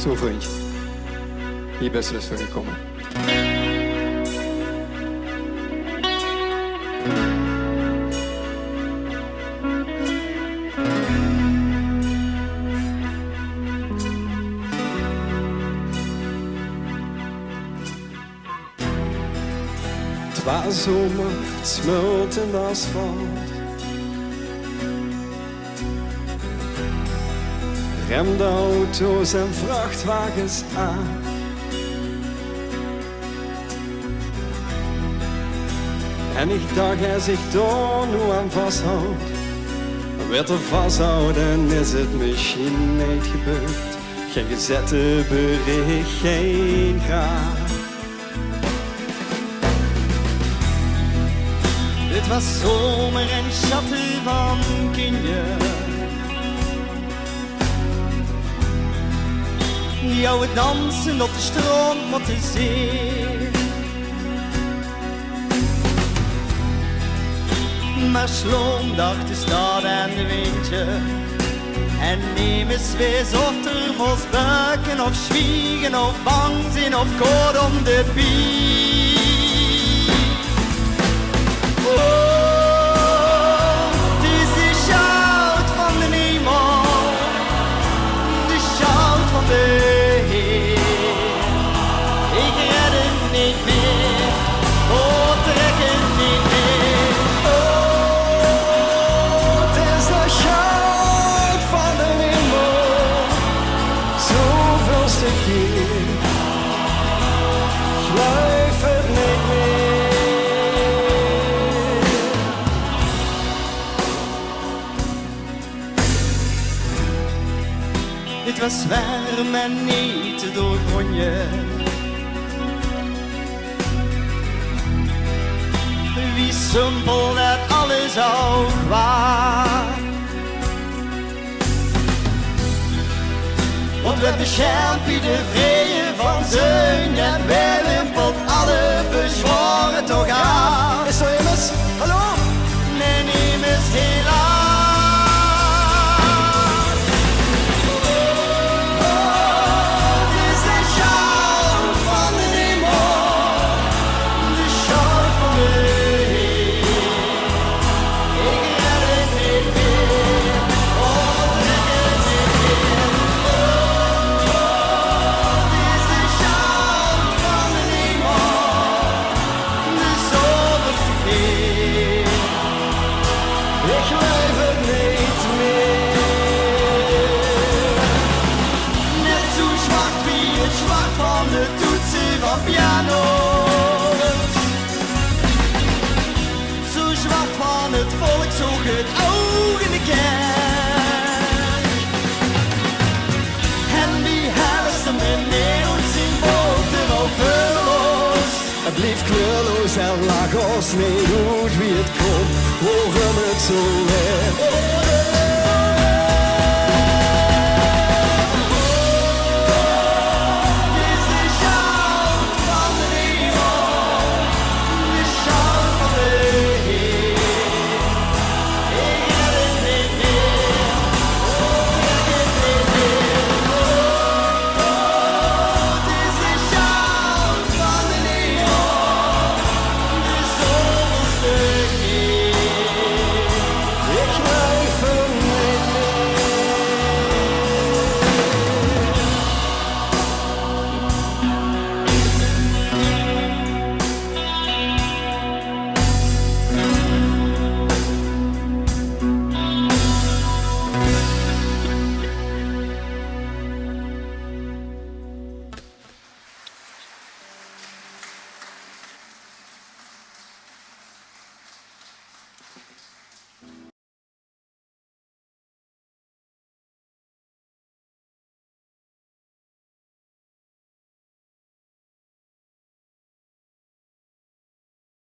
Zo vriendje, hier best wel eens voor gekomen. Het was zomer, het smult in de asfalt. Remde auto's en vrachtwagens aan. En ik dacht hij zich daar nu aan vasthoudt. Werd er vasthouden, is het misschien niet gebeurd. Geen gezette bericht, geen graag. Het was zomer en schatten van kinderen. Die oude dansen op de stroom op de zee. Maar sloom dacht de stad en de windje. En neem eens wees of er moest buiken of zwiegen of bang zijn of koud om de piek. Oh, het is de shout van de hemel, de shout van de ik red het niet meer, oh trek het niet meer. Oh, het is de shout van de hemel, zoveelste keer. Blijf het niet meer. Dit was warm en niet te doorgronden. Wie simpel dat alles ook waar. Wat werd de champie de vrede van Zeun en wimpelt alle bezwaren toch aan. Is er immers? Hallo? Nee, immers helaas. Het is de shout van de hemel, de shout van de ik red het niet meer, oh trek het niet meer. Het is de shout van de hemel, de zomerse keer. Ik blijf het niet meer. Net zo zwart wie het zwart van de toetsen van piano's. Zo zwart van het volk, zo het oog in de kerk. En die helsten met neonsymbolen al vulloos. Het bleef kleurloos en lag ons niet goed wie het kon, waarom het zo werd.